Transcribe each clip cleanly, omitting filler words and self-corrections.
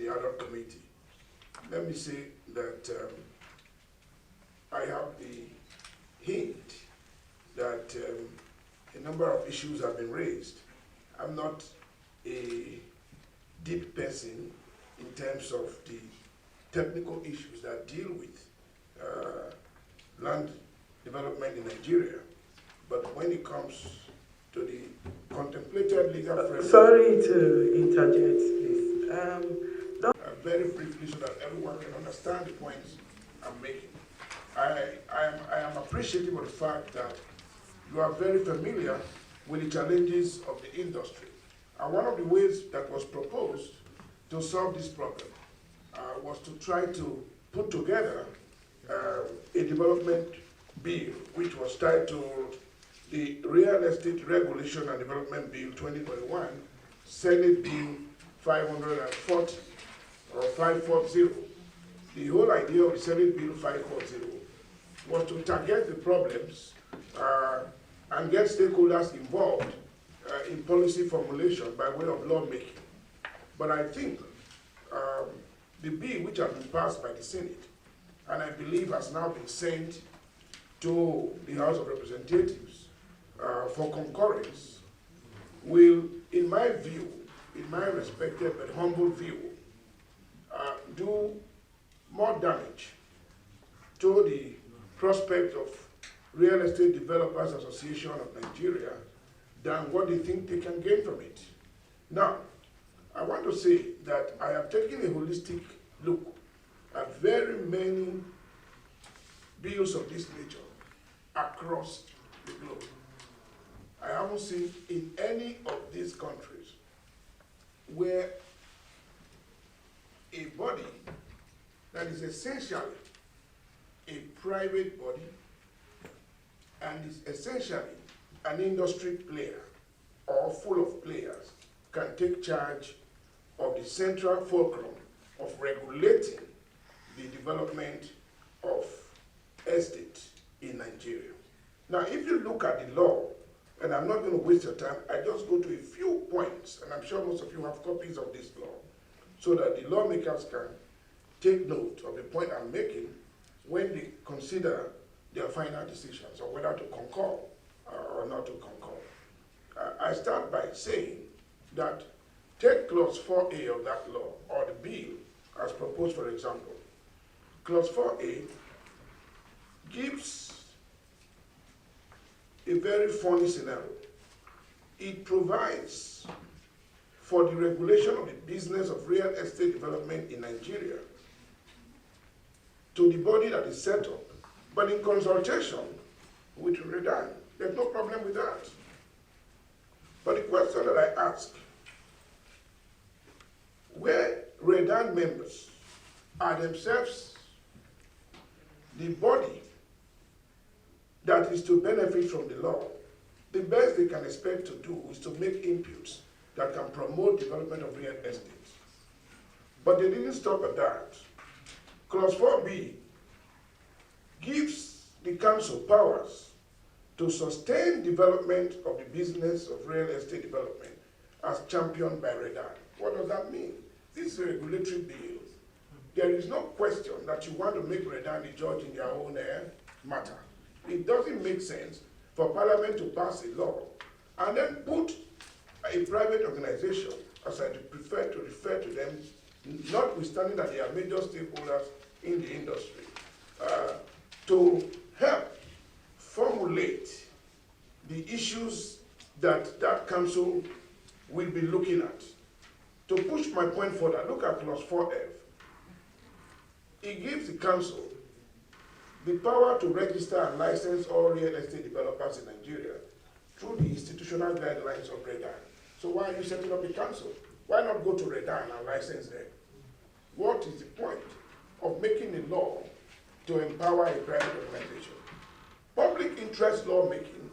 the other committee. Let me say that I have the hint that a number of issues have been raised. I'm not a deep person in terms of the technical issues that deal with land development in Nigeria, but when it comes to the contemplated legal framework... Sorry to interject, please. Very briefly so that everyone can understand the points I'm making. I am appreciative of the fact that you are very familiar with the challenges of the industry. And one of the ways that was proposed to solve this problem was to try to put together a development bill which was titled the Real Estate Regulation and Development Bill 2021, Senate Bill 540 or 540. The whole idea of the Senate Bill 540 was to target the problems and get stakeholders involved in policy formulation by way of lawmaking. But I think the bill which has been passed by the Senate, and I believe has now been sent to the House of Representatives for concurrence, will, in my view, in my respected but humble view, do more damage to the prospect of Real Estate Developers Association of Nigeria than what they think they can gain from it. Now, I want to say that I have taken a holistic look at very many bills of this nature across the globe. I haven't seen in any of these countries where a body that is essentially a private body and is essentially an industry player or full of players can take charge of the central fulcrum of regulating the development of estate in Nigeria. Now, if you look at the law, and I'm not going to waste your time, I just go to a few points, and I'm sure most of you have copies of this law, so that the lawmakers can take note of the point I'm making when they consider their final decisions on whether to concur or not to concur. I start by saying that take clause 4A of that law, or the bill as proposed, for example. Clause 4A gives a very funny scenario. It provides for the regulation of the business of real estate development in Nigeria to the body that is set up, but in consultation with REDAN. There's no problem with that. But the question that I ask, where REDAN members are themselves the body that is to benefit from the law, the best they can expect to do is to make inputs that can promote development of real estate. But they didn't stop at that. Clause 4B gives the council powers to sustain development of the business of real estate development as championed by REDAN. What does that mean? This is a regulatory bill. There is no question that you want to make REDAN the judge in their own matter. It doesn't make sense for Parliament to pass a law and then put a private organization, as I prefer to refer to them, notwithstanding that they are major stakeholders in the industry, to help formulate the issues that that council will be looking at. To push my point further, look at clause 4F. It gives the council the power to register and license all real estate developers in Nigeria through the institutional guidelines of REDAN. So why are you setting up a council? Why not go to REDAN and license them? What is the point of making a law to empower a private organization? Public interest lawmaking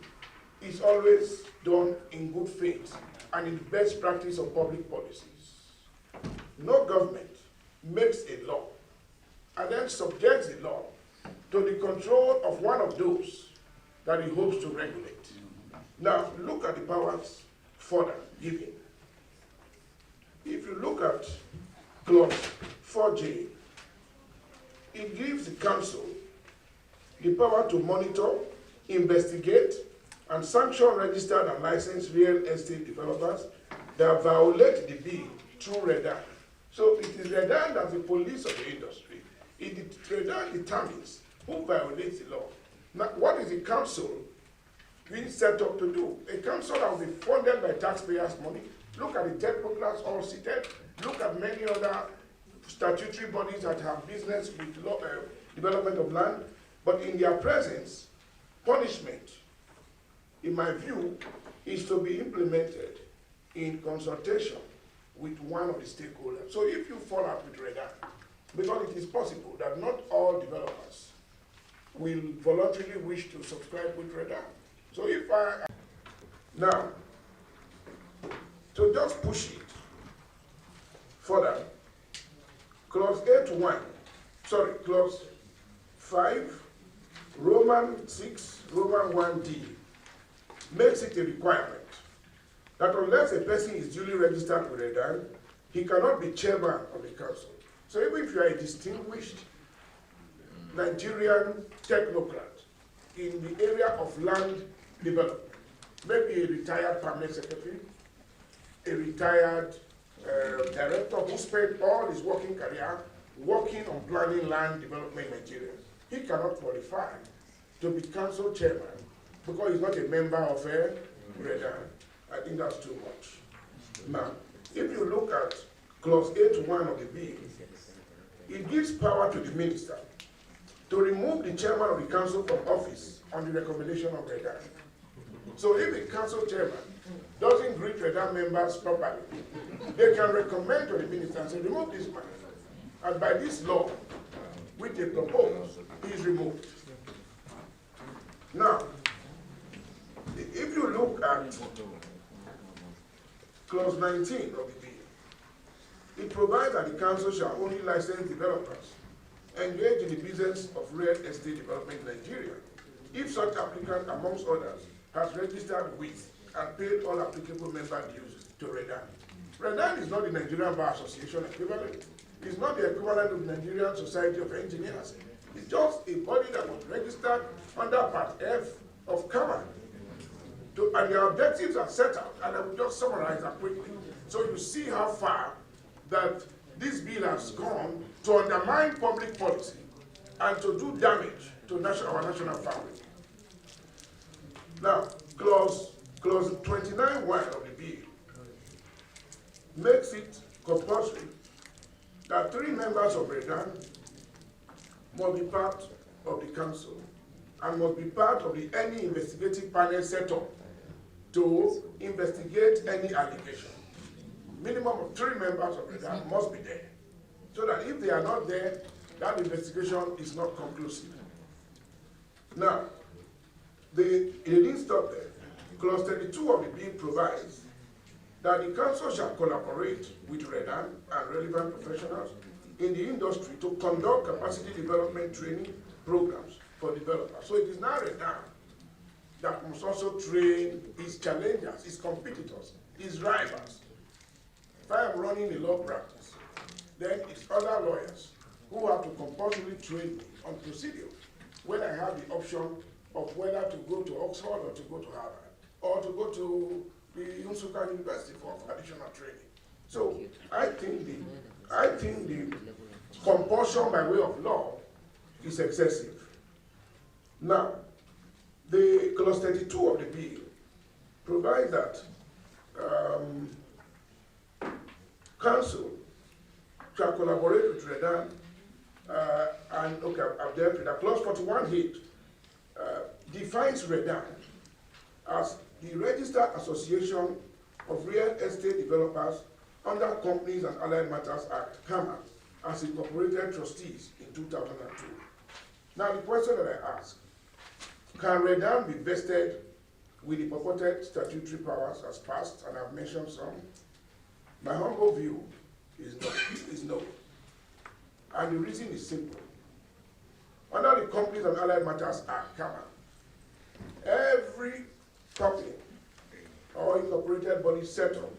is always done in good faith and in the best practice of public policies. No government makes a law and then subjects the law to the control of one of those that he hopes to regulate. Now, look at the powers further given. If you look at Clause 4J, it gives the council the power to monitor, investigate, and sanction registered and licensed real estate developers that violate the bill through Redan. So it is Redan that's the police of the industry. Redan determines who violates the law. Now, what is the council being set up to do? A council that will be funded by taxpayers' money. Look at the technocrats all seated. Look at many other statutory bodies that have business with law, development of land. But in their presence, punishment, in my view, is to be implemented in consultation with one of the stakeholders. So if you fall out with Redan, because it is possible that not all developers will voluntarily wish to subscribe with Redan. So if now, to just push it further, clause 5, Roman 6, Roman 1D, makes it a requirement that unless a person is duly registered with Redan, he cannot be chairman of the council. So even if you are a distinguished Nigerian technocrat in the area of land development, maybe a retired permanent secretary, a retired director who spent all his working career working on planning land development in Nigeria, he cannot qualify to be council chairman because he's not a member of a Redan. I think that's too much. Now, if you look at clause 8.1 of the bill, it gives power to the minister to remove the chairman of the council from office on the recommendation of Redan. So if the council chairman doesn't greet Redan members properly, they can recommend to the minister and say, remove this man. And by this law, which they propose, he is removed. Now, if you look at clause 19 of the bill, it provides that the council shall only license developers engaged in the business of real estate development in Nigeria if such applicant, amongst others, has registered with and paid all applicable member dues to Redan. Redan is not the Nigerian Bar Association equivalent. It's not the equivalent of the Nigerian Society of Engineers. It's just a body that was registered under Part F of CAMA. And their objectives are set out, and I will just summarize that quickly. So you see how far that this bill has gone to undermine public policy and to do damage to our national fabric. Now, clause 29.1 of the bill makes it compulsory that 3 members of Redan must be part of the council and must be part of any investigative panel set up to investigate any allegation. Minimum of 3 members of Redan must be there, so that if they are not there, that investigation is not conclusive. Now, it didn't stop there. Clause 32 of the bill provides that the council shall collaborate with Redan and relevant professionals in the industry to conduct capacity development training programs for developers. So it is now Redan that must also train his challengers, his competitors, his rivals. If I am running a law practice, then it's other lawyers who have to compulsorily train me on procedure when I have the option of whether to go to Oxford or to go to Harvard or to go to the Nsukka University for additional training. So I think the compulsion by way of law is excessive. Now, the clause 32 of the bill provides that council shall collaborate with Redan and okay, I've dealt with that. Clause 41.8 defines Redan as the Registered Association of Real Estate Developers under Companies and Allied Matters Act, CAMA, as incorporated trustees in 2002. Now the question that I ask, can Redan be vested with the purported statutory powers as passed, and I've mentioned some? My humble view is no. And the reason is simple. Under the Companies and Allied Matters Act, CAMA, every company or incorporated body set up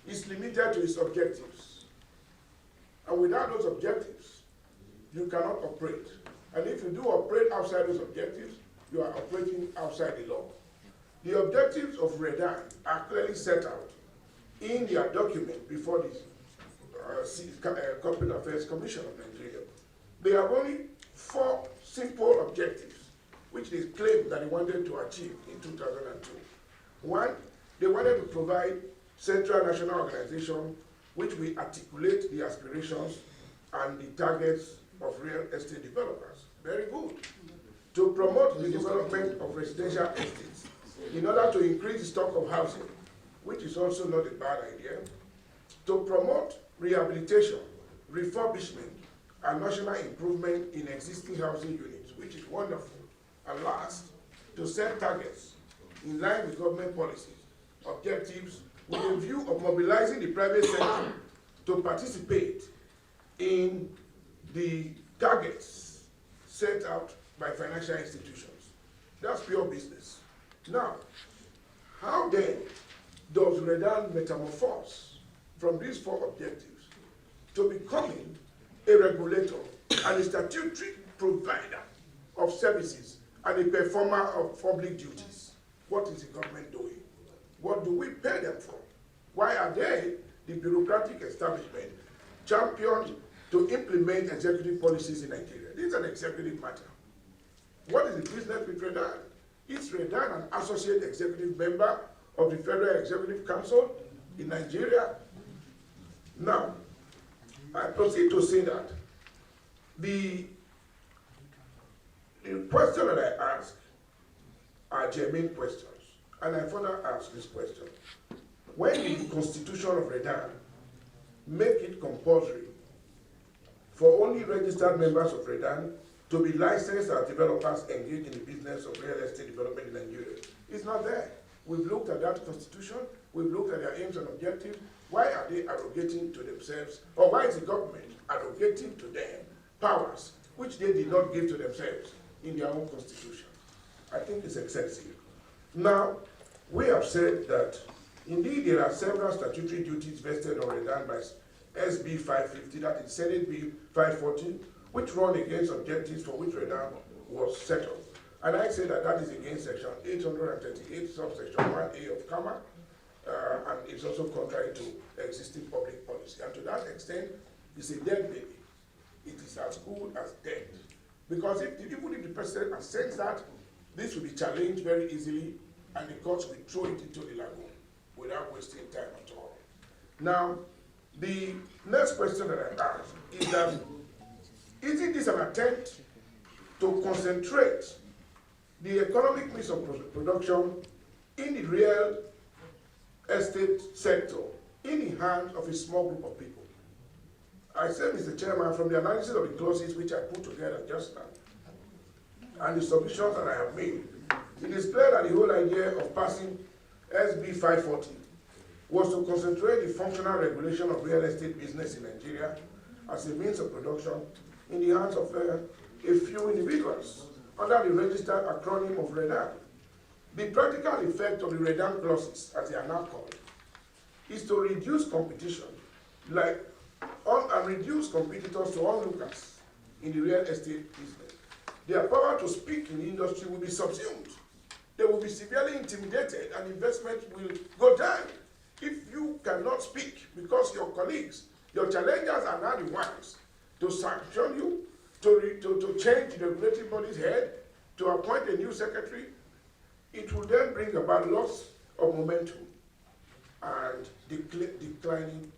is limited to its objectives. without those objectives, you cannot operate. And if you do operate outside those objectives, you are operating outside the law. The objectives of REDAN are clearly set out in their document before the Corporate Affairs Commission of Nigeria. They have only 4 simple objectives, which they claimed that they wanted to achieve in 2002. One, they wanted to provide central national organization which will articulate the aspirations and the targets of real estate developers. Very good. To promote the development of residential estates in order to increase the stock of housing, which is also not a bad idea. To promote rehabilitation, refurbishment, and national improvement in existing housing units, which is wonderful. And last, to set targets in line with government policies, objectives, with a view of mobilizing the private sector to participate in the targets set out by financial institutions. That's pure business. Now, how then does REDAN metamorphose from these 4 objectives to becoming a regulator and a statutory provider of services and a performer of public duties? What is the government doing? What do we pay them for? Why are they, the bureaucratic establishment, championed to implement executive policies in Nigeria? This is an executive matter. What is the business with REDAN? Is REDAN an associate executive member of the Federal Executive Council in Nigeria? Now, I proceed to say that the question that I ask are germane questions, and I further ask this question. When did the Constitution of REDAN make it compulsory for only registered members of REDAN to be licensed as developers engaged in the business of real estate development in Nigeria? It's not there. We've looked at that Constitution, we've looked at their aims and objectives. Why are they arrogating to themselves, or why is the government arrogating to them powers which they did not give to themselves in their own Constitution? I think it's excessive. Now, we have said that indeed there are several statutory duties vested on REDAN by SB 550, that is Senate Bill 540, which run against objectives for which REDAN was set up. And I say that that is against Section 838, subsection 1A of CAMA, and it's also contrary to existing public policy. And to that extent, it's a dead baby. It is as good as dead. Because even if the president has said that, this will be challenged very easily, and the courts will throw it into the lagoon without wasting time at all. Now, the next question that I ask is that, isn't this an attempt to concentrate the economic means of production in the real estate sector in the hands of a small group of people? I said, Mr. Chairman, from the analysis of the clauses which I put together just now, and the submissions that I have made, it is clear that the whole idea of passing SB 540 was to concentrate the functional regulation of real estate business in Nigeria as a means of production in the hands of a few individuals under the registered acronym of REDAN. The practical effect of the REDAN clauses, as they are now called, is to reduce competition, and reduce competitors to onlookers in the real estate business. Their power to speak in the industry will be subsumed. They will be severely intimidated, and investment will go down. If you cannot speak because your colleagues, your challengers are now the ones to sanction you, to change the regulatory body's head, to appoint a new secretary, it will then bring about loss of momentum and declining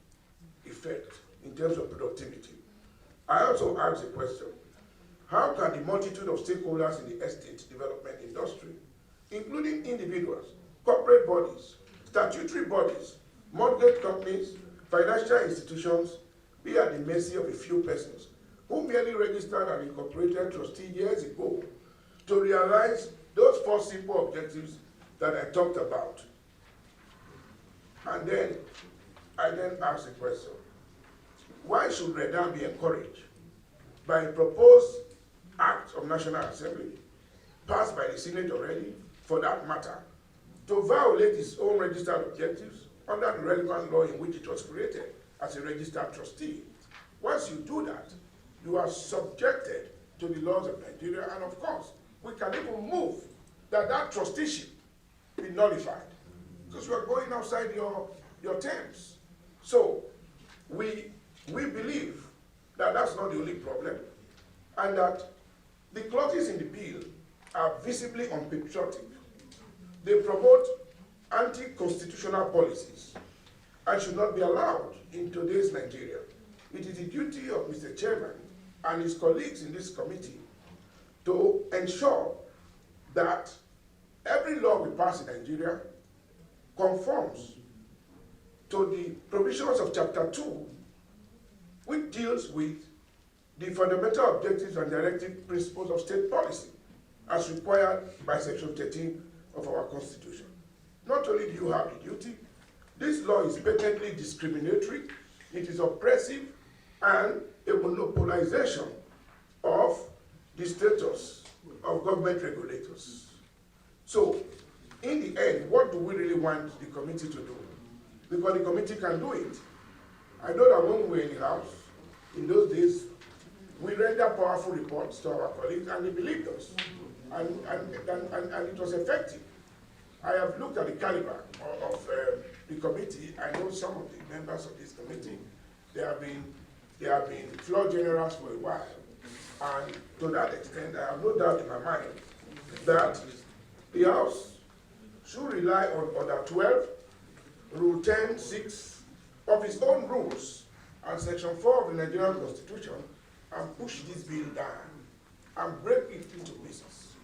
effect in terms of productivity. I also ask the question, how can the multitude of stakeholders in the estate development industry, including individuals, corporate bodies, statutory bodies, mortgage companies, financial institutions, be at the mercy of a few persons who merely registered an incorporated trustee years ago to realize those 4 simple objectives that I talked about? And then I ask the question, why should REDAN be encouraged by a proposed Act of National Assembly, passed by the Senate already, for that matter, to violate its own registered objectives under the relevant law in which it was created as a registered trustee? Once you do that, you are subjected to the laws of Nigeria, and of course, we can even move that trusteeship be nullified, because you are going outside your terms. So we believe that that's not the only problem, and that the clauses in the bill are visibly unpatriotic. They promote anti-constitutional policies and should not be allowed in today's Nigeria. It is the duty of Mr. Chairman and his colleagues in this committee to ensure that every law we pass in Nigeria conforms to the provisions of Chapter 2, which deals with the fundamental objectives and directive principles of state policy, as required by Section 13 of our Constitution. Not only do you have the duty, this law is patently discriminatory, it is oppressive, and a monopolization of the status of government regulators. So, in the end, what do we really want the committee to do? Because the committee can do it. I know that when we were in the House, in those days, we rendered powerful reports to our colleagues, and they believed us, and it was effective. I have looked at the caliber of the committee. I know some of the members of this committee. They have been floor generals for a while, and to that extent, I have no doubt in my mind that the House should rely on Order 12, Rule 10(6) of its own rules, and Section 4 of the Nigerian Constitution, and push this bill down and break it into pieces.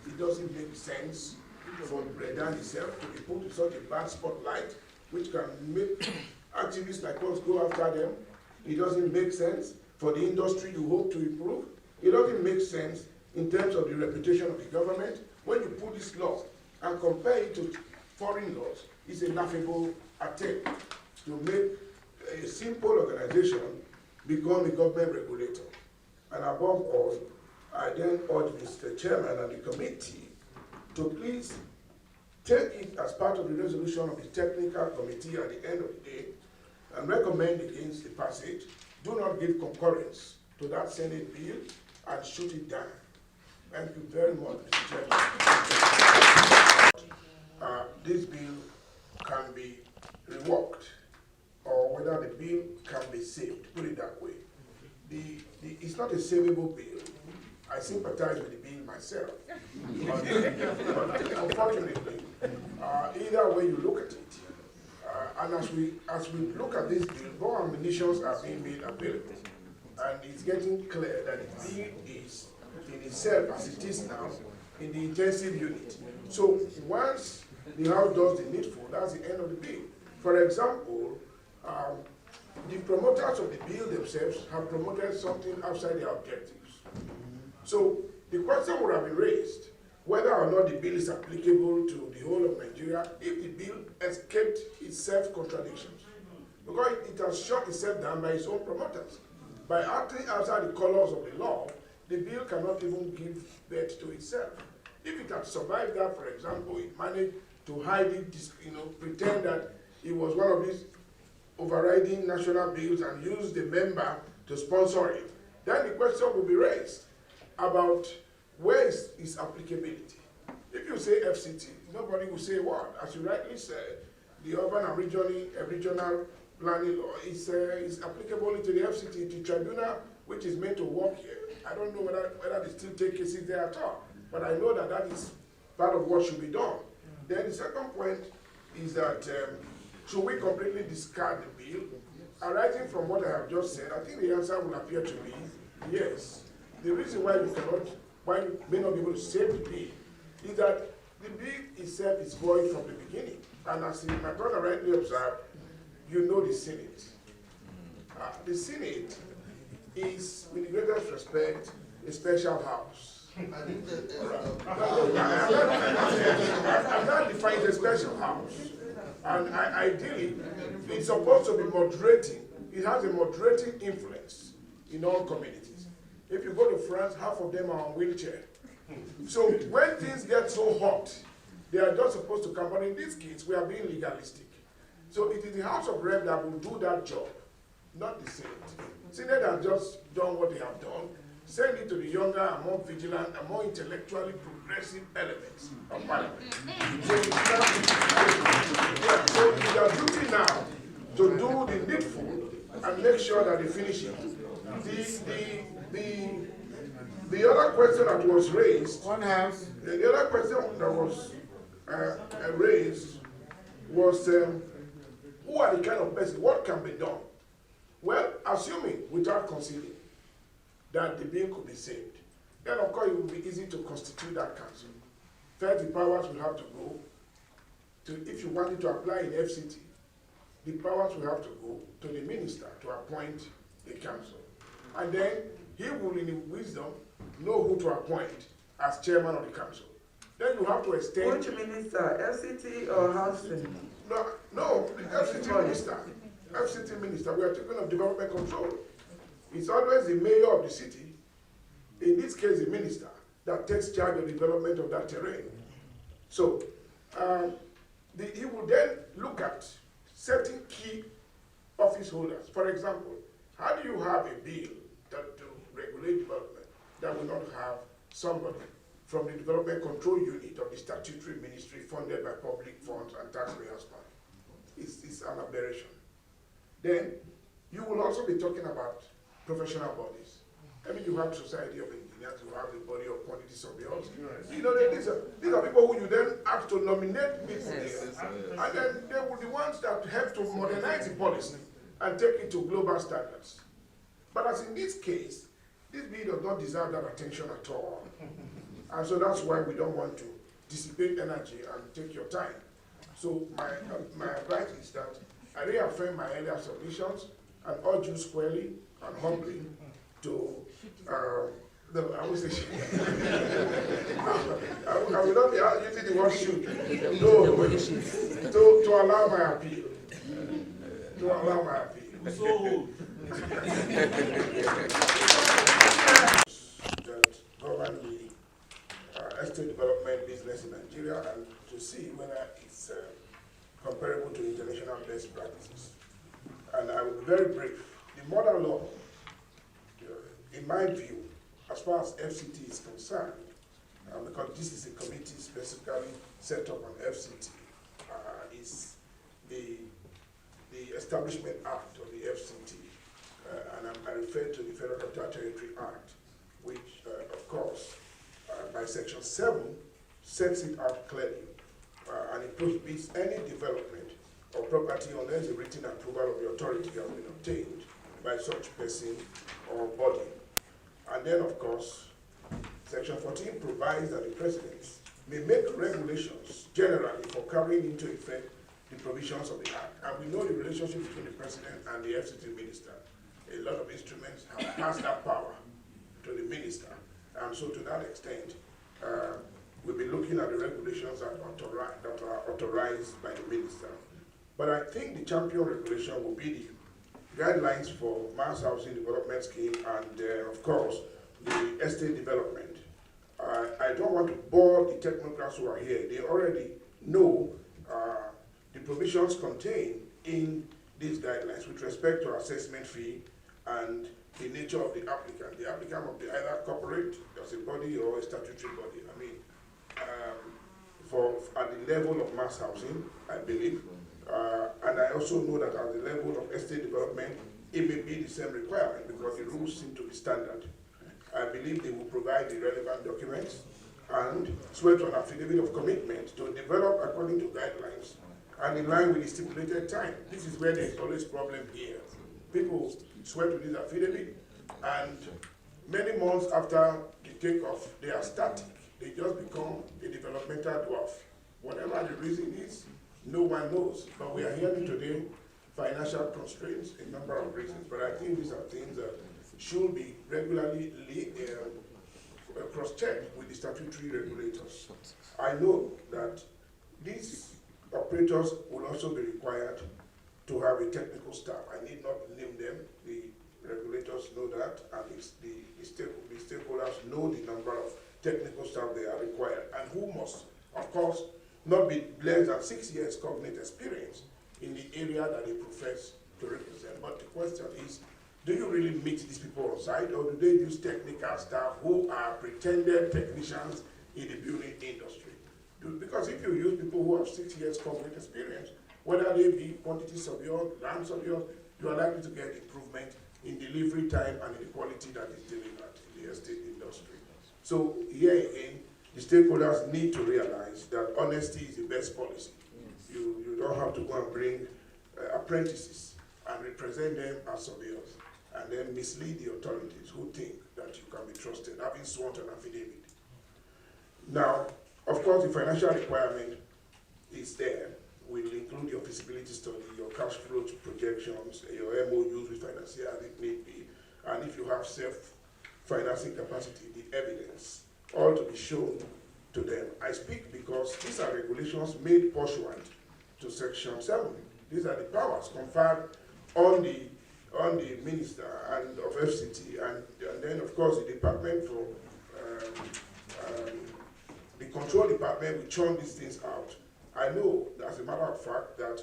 It doesn't make sense for Bredan itself to be put in such a bad spotlight, which can make activists like us go after them. It doesn't make sense for the industry you hope to improve. It doesn't make sense in terms of the reputation of the government. When you put this law and compare it to foreign laws, it's a laughable attempt to make a simple organization become a government regulator. And above all, I then urge Mr. Chairman and the committee to please take it as part of the resolution of the technical committee at the end of the day and recommend against the passage. Do not give concurrence to that Senate bill and shoot it down. Thank you very much, Mr. Chairman. This bill can be revoked, or whether the bill can be saved, put it that way. It's not a savable bill. I sympathize with the bill myself. But unfortunately, either way you look at it, and as we look at this bill, more ammunitions are being made available. And it's getting clear that the bill is in itself, as it is now, in the intensive unit. So once the House does the needful, that's the end of the bill. For example, the promoters of the bill themselves have promoted something outside their objectives. So the question would have been raised whether or not the bill is applicable to the whole of Nigeria if the bill escaped its self-contradictions. Because it has shut itself down by its own promoters. By acting outside the colors of the law, the bill cannot even give birth to itself. If it had survived that, for example, it managed to hide it, pretend that it was one of these overriding national bills and use the member to sponsor it, then the question will be raised about where is its applicability. If you say FCT, nobody will say what. As you rightly said, the urban and regional planning law is applicable to the FCT, the tribunal which is meant to work here. I don't know whether they still take cases there at all, but I know that is part of what should be done. Then the second point is that should we completely discard the bill? Arising from what I have just said, I think the answer will appear to be yes. The reason why you may not be able to save the bill is that the bill itself is void from the beginning. And as my brother rightly observed, you know the Senate. The Senate is, with the greatest respect, a special house. I'm not defining a special house. And ideally, it's supposed to be moderating. It has a moderating influence in all communities. If you go to France, half of them are on wheelchair. So when things get so hot, they are just supposed to come. But in this case, we are being legalistic. So it is the House of Rep that will do that job, not the Senate. Senate has just done what they have done. Send it to the younger and more vigilant and more intellectually progressive elements of Parliament. So it is their duty now to do the needful and make sure that they finish it. The other question that was raised, the other question that was raised was who are the kind of person, what can be done? Well, assuming without conceding that the bill could be saved, then of course it would be easy to constitute that council. First, the powers will have to go to, if you wanted to apply in FCT, the powers will have to go to the minister to appoint a council. And then he will, in his wisdom, know who to appoint as chairman of the council. Then you have to extend. Which minister, FCT or housing? No, the FCT minister. FCT minister, we are talking of development control. It's always the mayor of the city, in this case the minister, that takes charge of the development of that terrain. So he will then look at certain key office holders. For example, how do you have a bill that to regulate development that will not have somebody from the development control unit of the statutory ministry funded by public funds and taxpayers' money? It's an aberration. Then you will also be talking about professional bodies. I mean, you have Society of Engineers, you have the body of quantity surveyors. You know, these are people who you then have to nominate people here. And then they will be the ones that help to modernize the policy and take it to global standards. But as in this case, this bill does not deserve that attention at all. And so that's why we don't want to dissipate energy and take your time. So my advice is that I reaffirm my earlier submissions and urge you squarely and humbly to, I will say, I will not be using the word should, to allow my appeal. To allow my appeal. So, that govern the estate development business in Nigeria and to see whether it's comparable to international best practices. And I will be very brief. The model law, in my view, as far as FCT is concerned, because this is a committee specifically set up on FCT, is the Establishment Act of the FCT, and I refer to the Federal Capital Territory Act, which, of course, by Section 7, sets it out clearly, and it prohibits any development of property unless the written approval of the authority has been obtained by such person or body. And then, of course, Section 14 provides that the President may make regulations generally for carrying into effect the provisions of the Act. And we know the relationship between the President and the FCT Minister. A lot of instruments have passed that power to the Minister. And so to that extent, we'll be looking at the regulations that are authorized by the Minister. But I think the champion regulation will be the guidelines for mass housing development scheme and, of course, the estate development. I don't want to bore the technocrats who are here. They already know the provisions contained in these guidelines with respect to assessment fee and the nature of the applicant. The applicant must be either corporate, as a body, or a statutory body. I mean, at the level of mass housing, I believe. And I also know that at the level of estate development, it may be the same requirement because the rules seem to be standard. I believe they will provide the relevant documents and swear to an affidavit of commitment to develop according to guidelines and in line with the stipulated time. This is where there is always problem here. People swear to this affidavit and many months after the takeoff, they are static. They just become a developmental dwarf. Whatever the reason is, no one knows. But we are hearing today financial constraints, a number of reasons. But I think these are things that should be regularly cross-checked with the statutory regulators. I know that these operators will also be required to have a technical staff. I need not name them. The regulators know that, and the stakeholders know the number of technical staff they are required, and who must, of course, not be less than 6 years cognate experience in the area that they profess to represent. But the question is, do you really meet these people on site, or do they use technical staff who are pretended technicians in the building industry? Because if you use people who have 6 years corporate experience, whether they be quantity surveyor, land surveyor, you are likely to get improvement in delivery time and in the quality that is delivered in the estate industry. So here again, the stakeholders need to realize that honesty is the best policy. You don't have to go and bring apprentices and represent them as surveyors and then mislead the authorities who think that you can be trusted, having sworn to an affidavit. Now, of course, the financial requirement is there. Will include your feasibility study, your cash flow projections, your MOUs with financiers if need be, and if you have self-financing capacity, the evidence, all to be shown to them. I speak because these are regulations made pursuant to Section 7. These are the powers conferred on the minister and of FCT, and then of course the department for the control department will churn these things out. I know, as a matter of fact, that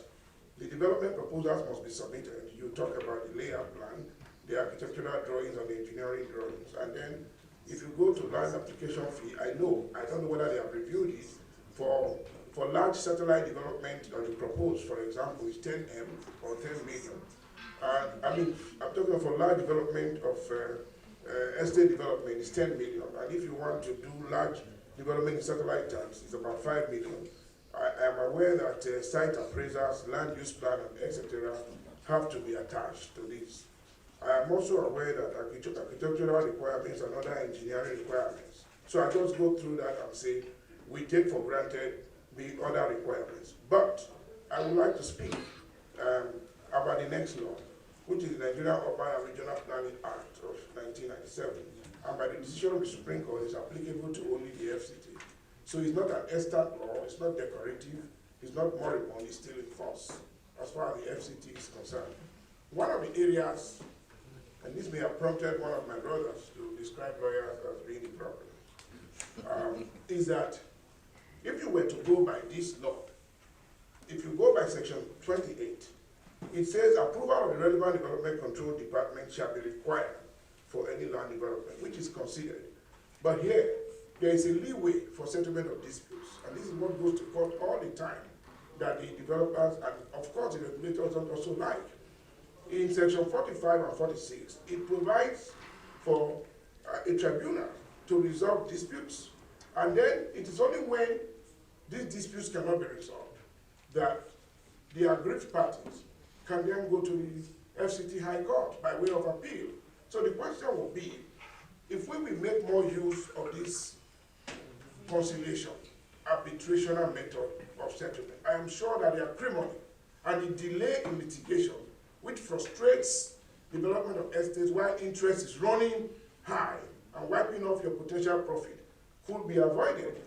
the development proposals must be submitted. You talk about the layout plan, the architectural drawings and the engineering drawings, and then if you go to land application fee, I don't know whether they have reviewed it, for large satellite development that you propose, for example, is 10M or 10 million. I mean, I'm talking for large development of estate development is 10 million, and if you want to do large development in satellite terms, it's about 5 million. I am aware that site appraisers, land use plan, etc. have to be attached to this. I am also aware that architectural requirements and other engineering requirements. So I just go through that and say, we take for granted the other requirements. But I would like to speak about the next law, which is the Nigerian Urban and Regional Planning Act of 1997. And by the decision of the Supreme Court, it's applicable to only the FCT. So it's not an estate law, it's not decorative, it's not moribund, it's still in force, as far as the FCT is concerned. One of the areas, and this may have prompted one of my brothers to describe lawyers as being the problem, is that if you were to go by this law, if you go by section 28, it says approval of the relevant development control department shall be required for any land development, which is considered. But here, there is a leeway for settlement of disputes, and this is what goes to court all the time, that the developers and of course the regulators don't also like. In section 45 and 46, it provides for a tribunal to resolve disputes, and then it is only when these disputes cannot be resolved that the aggrieved parties can then go to the FCT High Court by way of appeal. So the question will be, if we will make more use of this conciliation, arbitrational method of settlement, I am sure that the acrimony and the delay in litigation, which frustrates development of estates while interest is running high and wiping off your potential profit, could be avoided.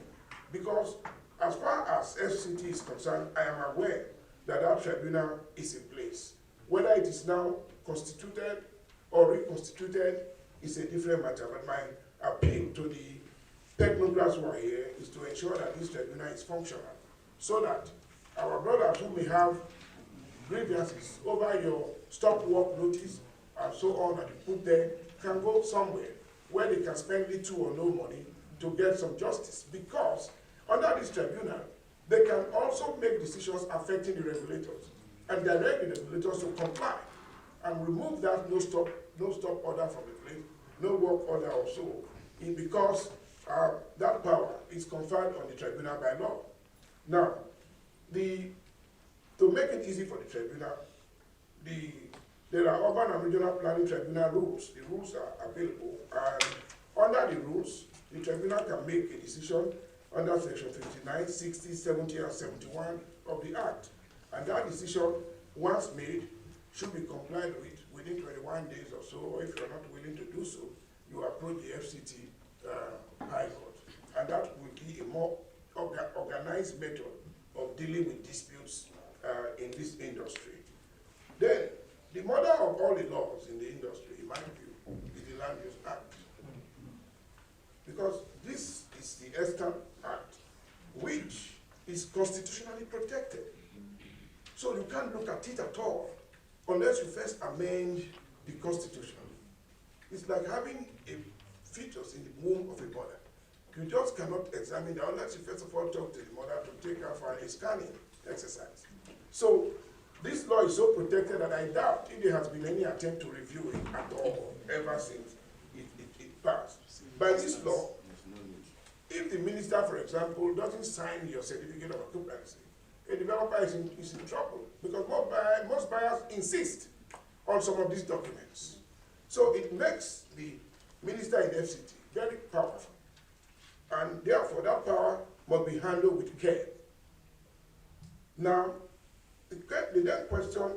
Because as far as FCT is concerned, I am aware that that tribunal is in place. Whether it is now constituted or reconstituted is a different matter, but my appeal to the technocrats who are here is to ensure that this tribunal is functional, so that our brothers who may have grievances over your stop work notice and so on that you put there can go somewhere where they can spend little or no money to get some justice. Because under this tribunal, they can also make decisions affecting the regulators and direct the regulators to comply and remove that no stop order from the place, no work order or so, because that power is conferred on the tribunal by law. Now, to make it easy for the tribunal, there are urban and regional planning tribunal rules. The rules are available, and under the rules, the tribunal can make a decision under section 59, 60, 70, and 71 of the Act. And that decision, once made, should be complied with within 21 days or so, or if you're not willing to do so, you approach the FCT High Court. And that will be a more organized method of dealing with disputes in this industry. Then, the mother of all the laws in the industry, in my view, is the Land Use Act. Because this is the Estate Act, which is constitutionally protected. So you can't look at it at all unless you first amend the Constitution. It's like having a fetus in the womb of a mother. You just cannot examine that unless you first of all talk to the mother to take her for a scanning exercise. So this law is so protected that I doubt if there has been any attempt to review it at all ever since it passed. By this law, if the minister, for example, doesn't sign your certificate of occupancy, a developer is in trouble because most buyers insist on some of these documents. So it makes the minister in FCT very powerful. And therefore, that power must be handled with care. Now, the then question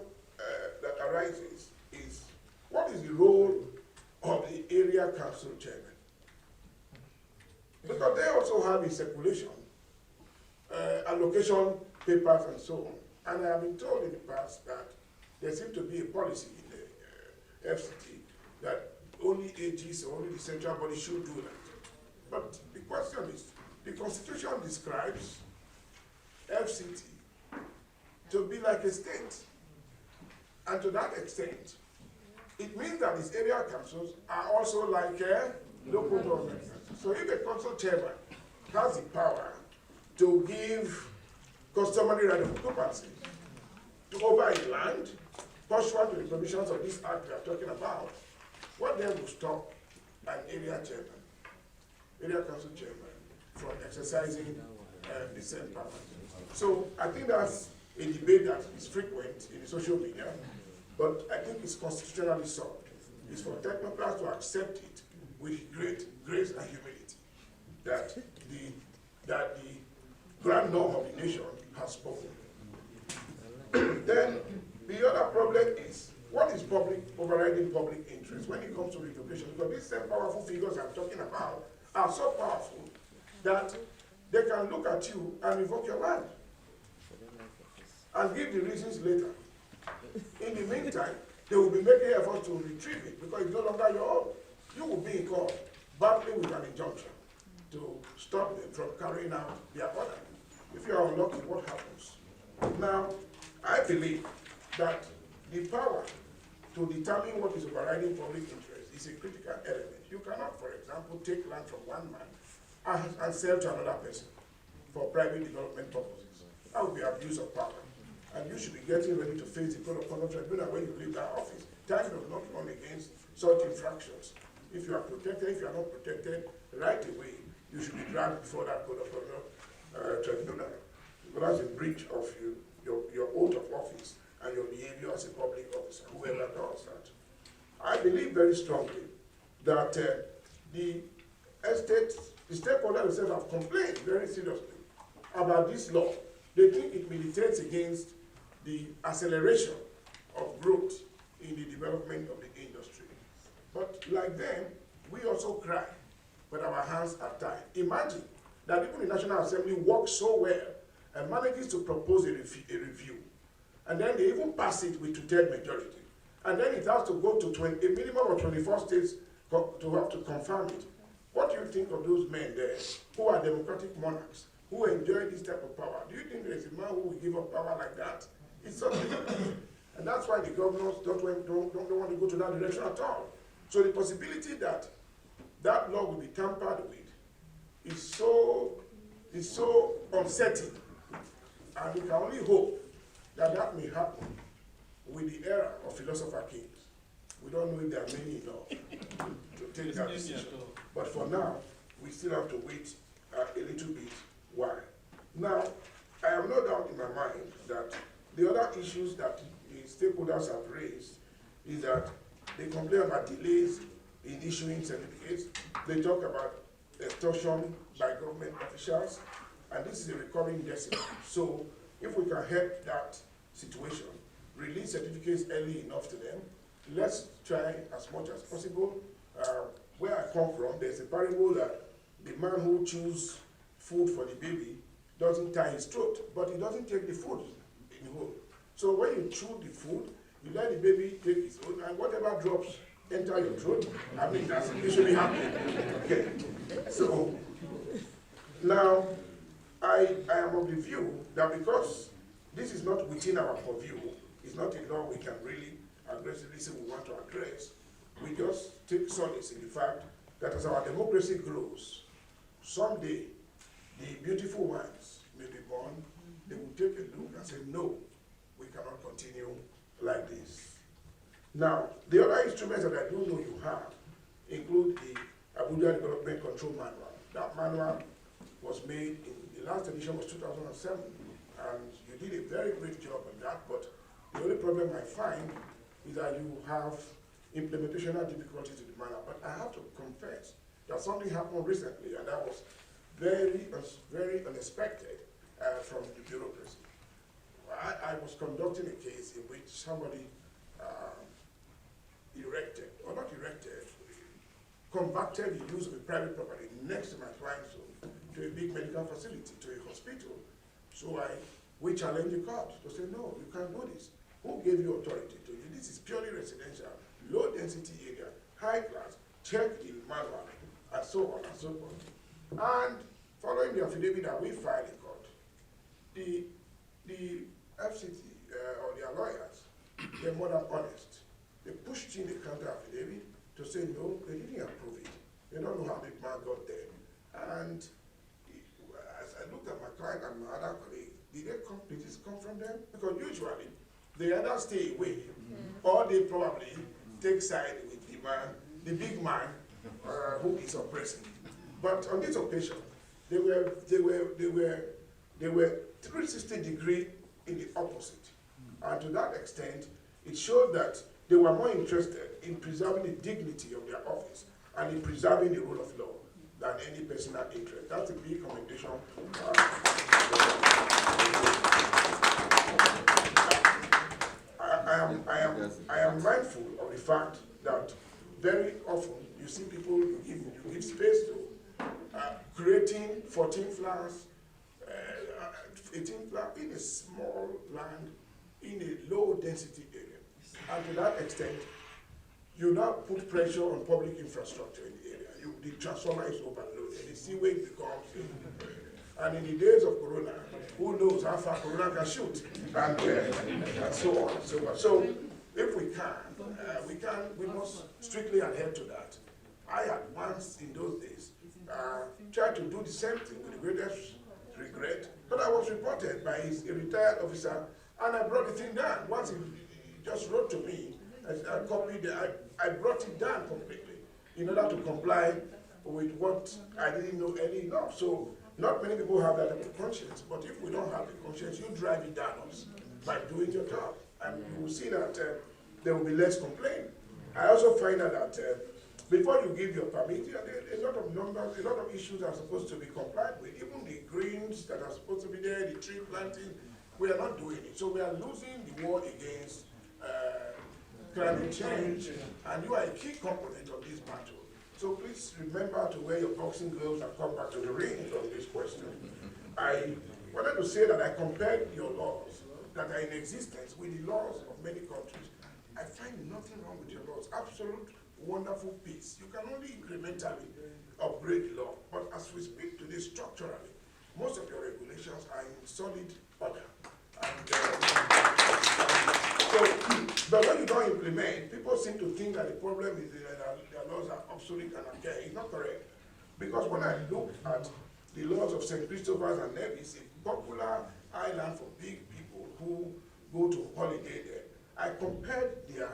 that arises is, what is the role of the area council chairman? Because they also have in circulation allocation papers and so on. And I have been told in the past that there seems to be a policy in the FCT that only AGs or only the central body should do that. But the question is, the Constitution describes FCT to be like a state. And to that extent, it means that these area councils are also like local governments. So if a council chairman has the power to give customary right of occupancy to over a land, pursuant to the provisions of this act we are talking about, what then will stop an area council chairman from exercising the same power? So I think that's a debate that is frequent in the social media, but I think it's constitutionally solved. It's for technocrats to accept it with great grace and humility that the grand norm of the nation has spoken. Then the other problem is, what is overriding public interest when it comes to revocation? Because these same powerful figures I'm talking about are so powerful that they can look at you and revoke your land and give the reasons later. In the meantime, they will be making efforts to retrieve it because it's no longer your own. You will be in court battling with an injunction to stop them from carrying out their order. If you are unlucky, what happens? Now, I believe that the power to determine what is overriding public interest is a critical element. You cannot, for example, take land from one man and sell to another person for private development purposes. That would be abuse of power. And you should be getting ready to face the Code of Conduct Tribunal when you leave that office. Time does not run against such infractions. If you are protected, if you are not protected, right away, you should be dragged before that Code of Conduct Tribunal. Because that's a breach of your oath of office and your behavior as a public officer, whoever does that. I believe very strongly that the stakeholders themselves have complained very seriously about this law. They think it militates against the acceleration of growth in the development of the industry. But like them, we also cry when our hands are tied. Imagine that even the National Assembly works so well and manages to propose a review, and then they even pass it with two-thirds majority. And then it has to go to a minimum of 24 states to have to confirm it. What do you think of those men there who are democratic monarchs, who enjoy this type of power? Do you think there is a man who will give up power like that? It's so difficult. And that's why the governors don't want to go to that direction at all. So the possibility that that law will be tampered with is so uncertain. And we can only hope that that may happen with the era of philosopher kings. We don't know if there are many enough to take that decision. But for now, we still have to wait a little bit. Why? Now, I have no doubt in my mind that the other issues that the stakeholders have raised is that they complain about delays in issuing certificates. They talk about extortion by government officials, and this is a recurring decimal. So if we can help that situation, release certificates early enough to them, let's try as much as possible. Where I come from, there's a parable that the man who chews food for the baby doesn't tie his throat, but he doesn't take the food in whole. So when you chew the food, you let the baby take his own, and whatever drops enter your throat. I mean, that's usually happening. Okay. So now I am of the view that because this is not within our purview, it's not a law we can really aggressively say we want to address. We just take solace in the fact that as our democracy grows, someday the beautiful ones may be born, they will take a look and say, no, we cannot continue like this. Now, the other instruments that I do know you have include the Abuja Development Control Manual. That manual was made in, the last edition was 2007, and you did a very great job on that, but the only problem I find is that you have implementational difficulties in the manual. But I have to confess that something happened recently, and that was very unexpected from the bureaucracy. I was conducting a case in which somebody converted the use of a private property next to my client's home to a big medical facility, to a hospital. So we challenged the court to say, no, you can't do this. Who gave you authority to do this? Is purely residential, low density area, high class, check the manual, and so on and so forth. And following the affidavit that we filed in court, the FCT or their lawyers, they're more than honest. They pushed in the counter affidavit to say no, they didn't approve it. They don't know how the man got there. And as I looked at my client and my other colleague, did this come from them? Because usually they either stay away or they probably take side with the man, the big man who is oppressing. But on this occasion, they were 360-degree in the opposite. And to that extent, it showed that they were more interested in preserving the dignity of their office and in preserving the rule of law than any personal interest. That's a big commendation. I am mindful of the fact that very often you see people you give space to creating 14 flowers, 18 flowers in a small land in a low density area. And to that extent, you now put pressure on public infrastructure in the area. The transformer is overloaded, the sewage becomes, and in the days of Corona, who knows how far Corona can shoot, and so on and so on. So if we we must strictly adhere to that. I had once in those days tried to do the same thing with the greatest regret, but I was reported by a retired officer, and I brought the thing down. Once he just wrote to me, I brought it down completely in order to comply with what I didn't know early enough. So not many people have that conscience, but if we don't have the conscience, you drive it down us by doing your job. And you will see that there will be less complaint. I also find out that before you give your permit, a lot of numbers, a lot of issues are supposed to be complied with. Even the greens that are supposed to be there, the tree planting, we are not doing it. So we are losing the war against climate change, and you are a key component of this battle. So please remember to wear your boxing gloves and come back to the ring on this question. I wanted to say that I compared your laws that are in existence with the laws of many countries. I find nothing wrong with your laws. Absolute wonderful peace. You can only incrementally upgrade law, but as we speak today structurally, most of your regulations are in solid order. But when you don't implement, people seem to think that the problem is that their laws are obsolete and archaic. It's not correct. Because when I look at the laws of St. Christopher's and Nevis, a popular island for big people who go to holiday there, I compared their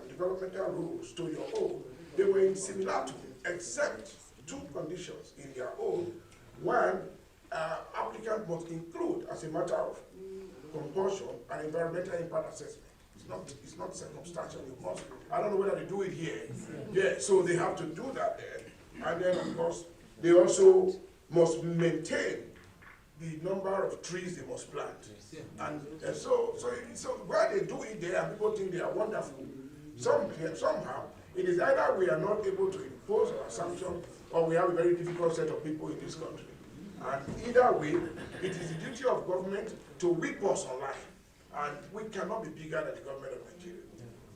developmental rules to your own. They were in similitude, except two conditions in their own. One, applicant must include, as a matter of compulsion, an environmental impact assessment. It's not circumstantial. You must. I don't know whether they do it here. Yeah, so they have to do that there. And then, of course, they also must maintain the number of trees they must plant. And so where they do it there, and people think they are wonderful. Somehow, it is either we are not able to impose our assumption, or we have a very difficult set of people in this country. And either way, it is the duty of government to whip us online. And we cannot be bigger than the government of Nigeria.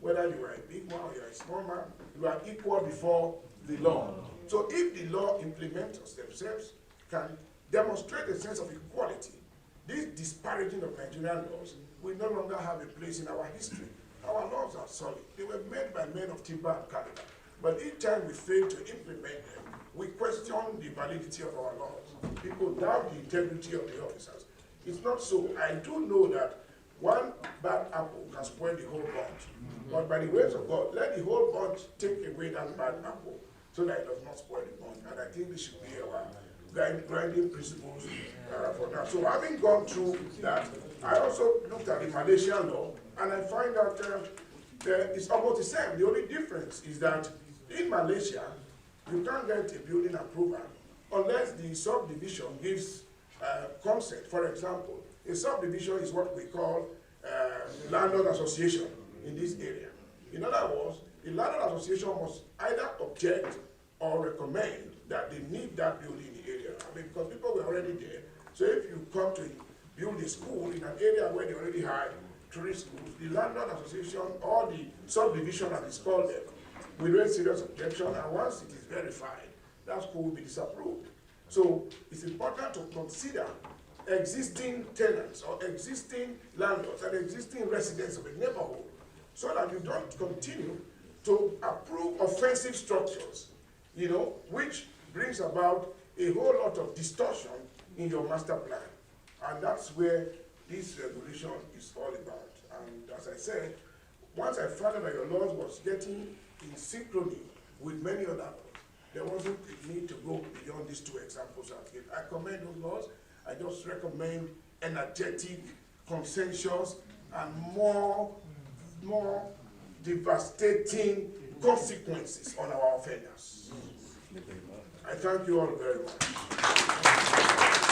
Whether you are a big man or you are a small man, you are equal before the law. So if the law implementers themselves can demonstrate a sense of equality, this disparaging of Nigerian laws will no longer have a place in our history. Our laws are solid. They were made by men of Timber and Canada. But each time we fail to implement them, we question the validity of our laws. People doubt the integrity of the officers. It's not so. I do know that one bad apple can spoil the whole bunch. But by the grace of God, let the whole bunch take away that bad apple so that it does not spoil the bunch. And I think this should be our guiding principles for that. So having gone through that, I also looked at the Malaysian law, and I find that it's almost the same. The only difference is that in Malaysia, you can't get a building approval unless the subdivision gives consent. For example, a subdivision is what we call landlord association in this area. In other words, the landlord association must either object or recommend that they need that building in the area. I mean, because people were already there. So if you come to build a school in an area where they already had tourist schools, the landlord association or the subdivision, as it's called there, will raise serious objection, and once it is verified, that school will be disapproved. So it's important to consider existing tenants or existing landlords and existing residents of a neighborhood so that you don't continue to approve offensive structures, you know, which brings about a whole lot of distortion in your master plan. And that's where this regulation is all about. And as I said, once I found out that your laws was getting in synchrony with many other laws, there wasn't a need to go beyond these two examples I've given. I commend those laws. I just recommend energetic, consensus, and more devastating consequences on our offenders. I thank you all very much.